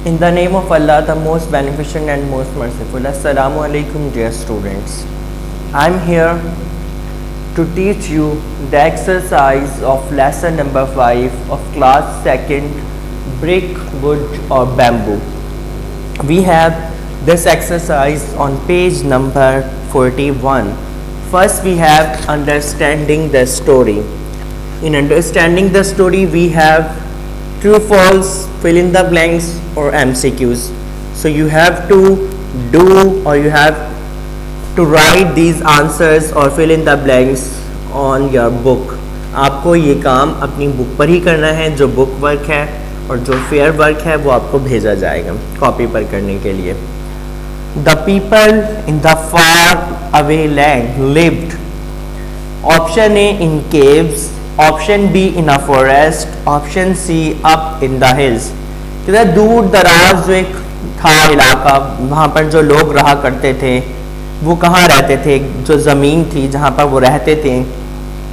In the name of Allah, the most beneficent and most merciful. Assalamu alaikum, dear students. I am here to teach you the exercise of lesson number 5 of class 2nd, brick, wood or bamboo. We have this exercise on page number 41. First we have understanding the story. In understanding the story we have true, false, fill in the blanks or MCQs. So you have to do or you have to write these answers or fill in the blanks on your book. आपको ये काम अपनी book पर ही करना है. जो book work है और जो फेयर वर्क है वो आपको भेजा जाएगा कॉपी पर करने के लिए. The people in the far away land lived. Option A in caves, option B in a forest, option C up in the hills. किधर दूर दराज जो एक था इलाका, वहाँ पर जो लोग रहा करते थे वो कहाँ रहते थे. जो ज़मीन थी जहाँ पर वो रहते थे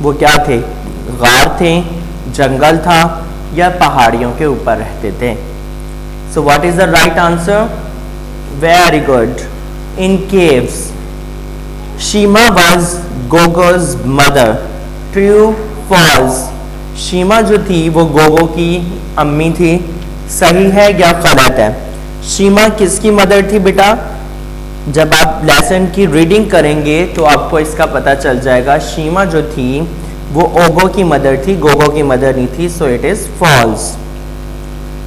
वो क्या थे, गार थे, जंगल था या पहाड़ियों के ऊपर रहते थे. So what is the right answer? Very good. In caves. Sheema was Gogo's mother. True, false. Sheema जो थी वो गोगो की अम्मी थी. सही है या गलत है? शीमा किसकी मदर थी बेटा? जब आप लेसन की रीडिंग करेंगे तो आपको इसका पता चल जाएगा. शीमा जो थी वो ओगो की मदर थी, गोगो की मदर नहीं थी. So it is false.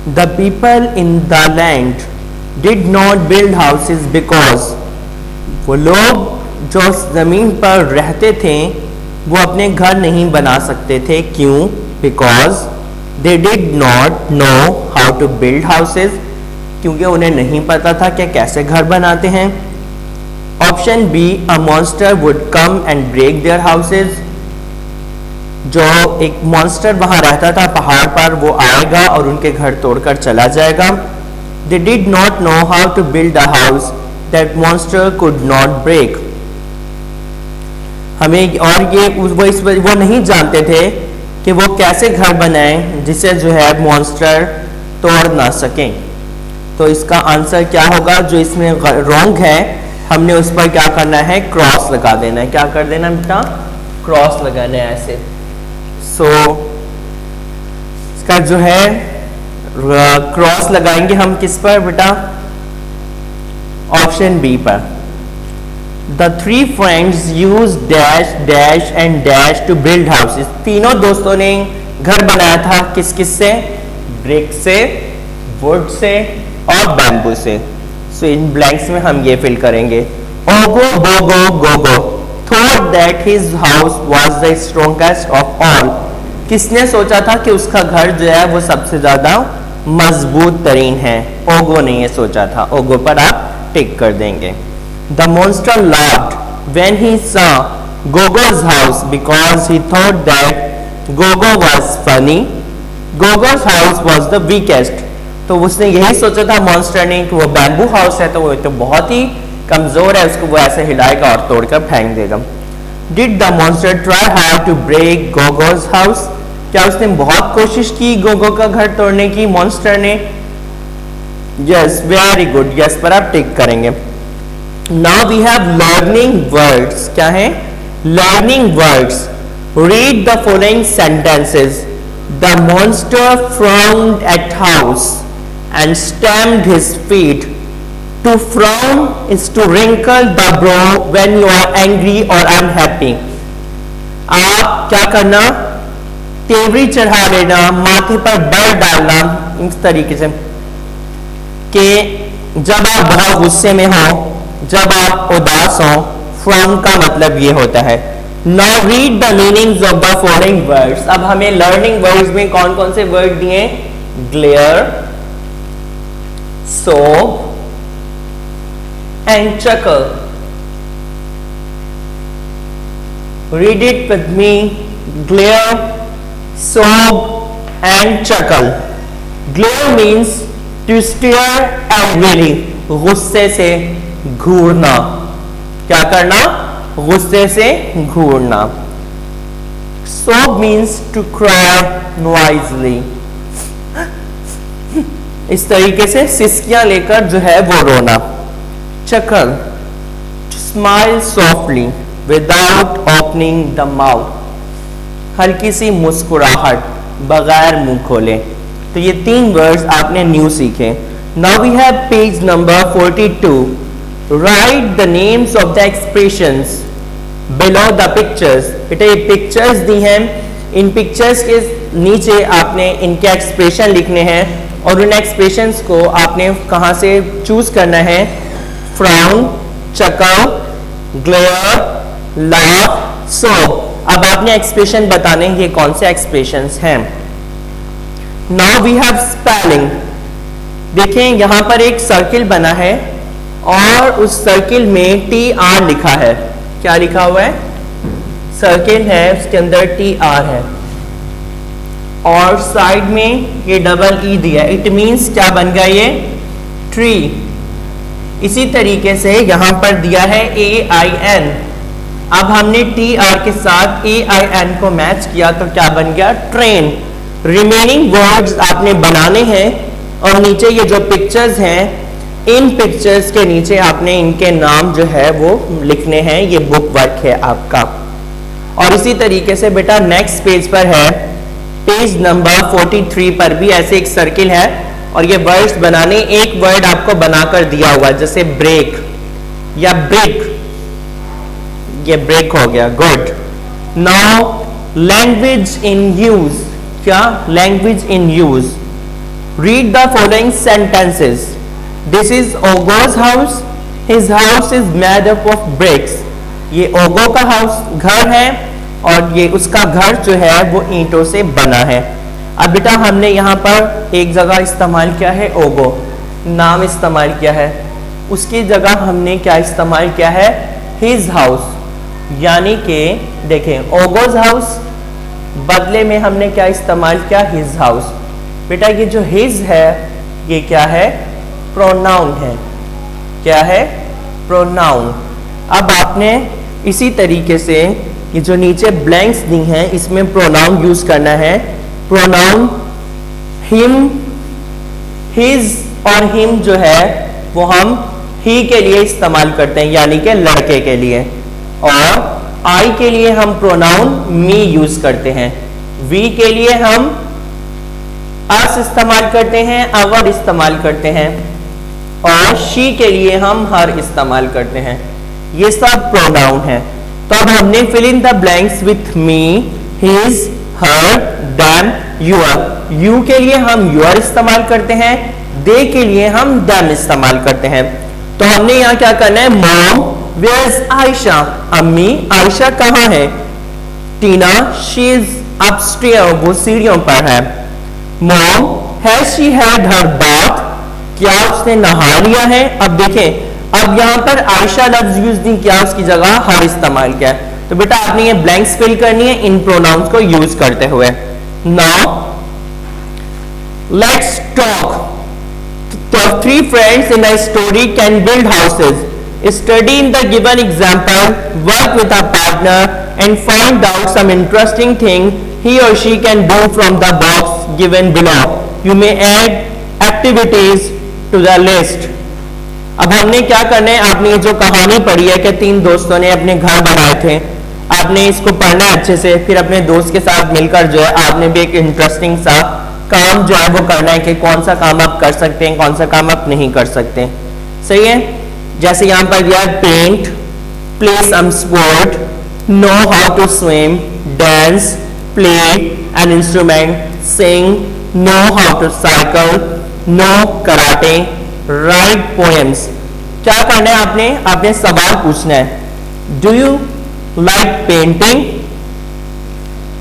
The people in the land did not build houses because. वो लोग जो जमीन पर रहते थे वो अपने घर नहीं बना सकते थे. क्यों? Because they did not know how to build houses. क्योंकि उन्हें नहीं पता था कि कैसे घर बनाते हैं. Option B, a monster would come and break their houses. जो एक मॉन्स्टर वहां रहता था पहाड़ पर वो आएगा और उनके घर तोड़कर चला जाएगा. They did not know how to build a house that monster could not break. हमें और ये वो नहीं जानते थे कि वो कैसे घर बनाएं जिसे जो है मॉन्स्टर तोड़ ना सकें. तो इसका आंसर क्या होगा? जो इसमें रॉन्ग है हमने उस पर क्या करना है, क्रॉस लगा देना है. क्या कर देना बेटा? क्रॉस लगाना है ऐसे. सो इसका जो है क्रॉस लगाएंगे हम किस पर बेटा? ऑप्शन बी पर. The three friends used dash dash and dash to build houses. तीनों दोस्तों ने घर बनाया था किस किस से? ब्रिक से, वुड से और बैम्बू से. सो इन ब्लैंक्स में हम ये फिल करेंगे. ओगो बोगो Gogo thought that his house was the strongest of all. किसने सोचा था कि उसका घर जो है वो सबसे ज्यादा मजबूत तरीन है? ओगो ने ये सोचा था. ओगो पर आप टिक कर देंगे. The monster laughed when he saw Gogo's house because he thought that Gogo was funny. Gogo's house was the weakest. तो उसने यही सोचा था मॉन्स्टर ने कि वो बैम्बू हाउस है तो वो तो बहुत ही कमजोर है, उसको वो ऐसे हिलाएगा और तोड़कर फेंक देगा. Did the monster try hard to break Gogo's house? क्या उसने बहुत कोशिश की गोगो का घर तोड़ने की मॉन्स्टर ने? Yes, very good. Yes पर आप टिक करेंगे. Now we have learning words. क्या है? Learning words. Read the following sentences. The monster frowned at house and stamped his feet. To frown is to wrinkle the brow when you are angry or unhappy. आप क्या करना? तेवरी चढ़ा लेना, माथे पर बल डालना इस तरीके से कि जब आप बहुत गुस्से में हो, जब आप उदास हो. फ्रॉम का मतलब ये होता है. Now read the meanings of the following words. अब हमें लर्निंग वर्ड्स में कौन कौन से वर्ड दिए? Glare, sob and chuckle. Read it with me. Glare, sob and chuckle. Glare means to stare angrily. गुस्से से घूरना. क्या करना? गुस्से से घूरना. Sob means to cry noisily. इस तरीके से सिसकियां लेकर जो है वो रोना। Chuckle, smile softly without opening the mouth, हल्की सी मुस्कुराहट बगैर मुंह खोले। तो ये 3 वर्ड्स आपने न्यू सीखे। Now we have page number 42। Write the names of the expressions below the pictures. बेटा ये पिक्चर्स दी हैं, इन पिक्चर्स के नीचे आपने इनके एक्सप्रेशन लिखने हैं और उन एक्सप्रेशंस को आपने कहाँ से चूज करना है। फ्राउन, चकल, ग्लेयर, लाफ, सोब। अब आपने एक्सप्रेशन बताने ये कौन से एक्सप्रेशंस हैं। Now we have spelling. देखें यहाँ पर एक सर्किल बना है और उस सर्किल में TR लिखा है। क्या लिखा हुआ है? सर्किल है, उसके अंदर TR है और साइड में ये डबल E दिया है। इट मीन्स क्या बन गया ये? ट्री। इसी तरीके से यहां पर दिया है AIN। अब हमने TR के साथ AIN को मैच किया तो क्या बन गया? ट्रेन। रिमेनिंग वर्ड्स आपने बनाने हैं और नीचे ये जो पिक्चर्स हैं, इन पिक्चर्स के नीचे आपने इनके नाम जो है वो लिखने हैं। ये बुक वर्क है आपका। और इसी तरीके से बेटा नेक्स्ट पेज पर है, पेज नंबर 43 पर भी ऐसे एक सर्किल है और ये वर्ड्स बनाने, एक वर्ड आपको बनाकर दिया हुआ जैसे ब्रेक या ब्रेक। ये ब्रेक हो गया, good. Now language in use. क्या? Language in use. Read the following sentences. This is Ogo's house, his house is made up of bricks. ये ओगो का हाउस घर है और ये उसका घर जो है वो ईंटों से बना है। अब बेटा हमने यहाँ पर एक जगह इस्तेमाल किया है ओगो, नाम इस्तेमाल किया है। उसकी जगह हमने क्या इस्तेमाल किया है? His house. यानी कि देखें ओगो's हाउस, बदले में हमने क्या इस्तेमाल किया? His house. बेटा ये जो हिज है ये क्या है? प्रोनाउन है। क्या है? प्रोनाउन। अब आपने इसी तरीके से ये जो नीचे ब्लैंक्स दी हैं इसमें प्रोनाउन यूज करना है। प्रोनाउन हिम, हिज और हिम जो है वो हम ही के लिए इस्तेमाल करते हैं, यानी कि लड़के के लिए। और आई के लिए हम प्रोनाउन मी यूज करते हैं। वी के लिए हम अस इस्तेमाल करते हैं, अवर इस्तेमाल करते हैं। और शी के लिए हम हर इस्तेमाल करते हैं। ये सब प्रोनाउन है। तो अब हमने fill in the blanks with me, his, her, them, your. You के लिए हम यूर इस्तेमाल करते हैं, दे के लिए हम देम इस्तेमाल करते हैं। तो हमने यहाँ क्या करना है? Mom, where is Ayesha? अम्मी, आयशा कहाँ है? टीना, शी इज अपस्टेयर, वो सीढ़ियों पर है। Mom, has she had her bath? क्या उसने नहा लिया है? अब देखें, अब यहां पर आयशा लफ्ज यूज नहीं किया, उसकी जगह हर इस्तेमाल किया। तो बेटा आपने ये ब्लैंक्स फिल करनी है इन प्रोनाउंस को यूज करते हुए। Now let's talk. The 3 friends in a story can build houses. Study in the given example, work with a partner and find out some interesting thing he or she can do from the box given below. You may add activities to the list. अब हमने क्या करना है? आपने ये जो कहानी पढ़ी है कि 3 दोस्तों ने अपने घर बनाए थे, आपने इसको पढ़ना है अच्छे से। फिर अपने दोस्त के साथ मिलकर जो है आपने भी एक इंटरेस्टिंग सा काम जो है वो करना है कि कौन सा काम आप कर सकते हैं, कौन सा काम आप नहीं कर सकते। सही है? जैसे यहाँ पर दिया paint, play some sport, know how to swim, dance, play an instrument, sing, know how to cycle, know karate, write poems. क्या करना है आपने? आपने सवाल पूछना है। Do you like painting?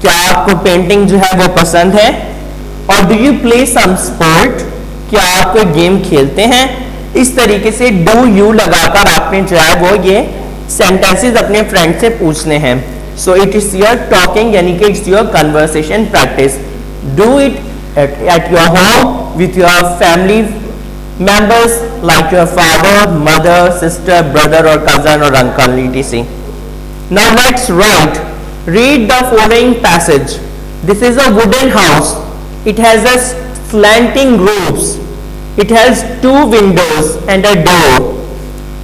क्या आपको पेंटिंग जो है वो पसंद है? और do you play some sport? क्या आप कोई गेम खेलते हैं? इस तरीके से डू यू लगाकर आपने जो है वो ये सेंटेंसेस अपने फ्रेंड से पूछने हैं। सो इट इज योर टॉकिंग, यानी कि it's your conversation practice. Do it at your home with your family members like your father, mother, sister, brother or cousin or uncle, etc. Now let's write. Read the following passage. This is a wooden house. It has a slanting roofs. It has 2 windows and a door.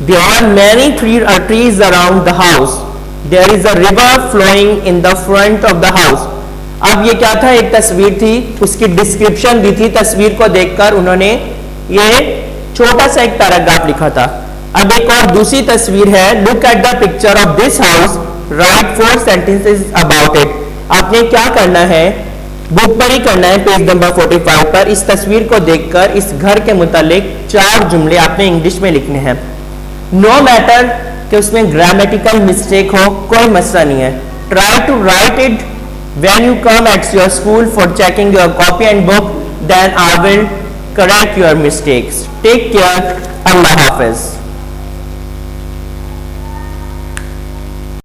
There are many trees around the house. There is a river flowing in the front of the house. अब ये क्या था, एक तस्वीर थी, उसकी description दी थी, तस्वीर को देखकर उन्होंने ये छोटा सा एक पैराग्राफ लिखा था। अब एक और दूसरी तस्वीर है, look at the picture of this house, right 4 sentences about it. आपने क्या करना है, बुक पर ही करना है, पेज नंबर 45 पर इस तस्वीर को देखकर इस घर के मुतालिक 4 जुमले आपने इंग्लिश में लिखने हैं। नो मैटर कि उसमें ग्रामेटिकल मिस्टेक हो, कोई मसला नहीं है। Try to write it when you come at your school for checking your copy and book, then I will correct your mistakes. Take care. Allah Hafiz.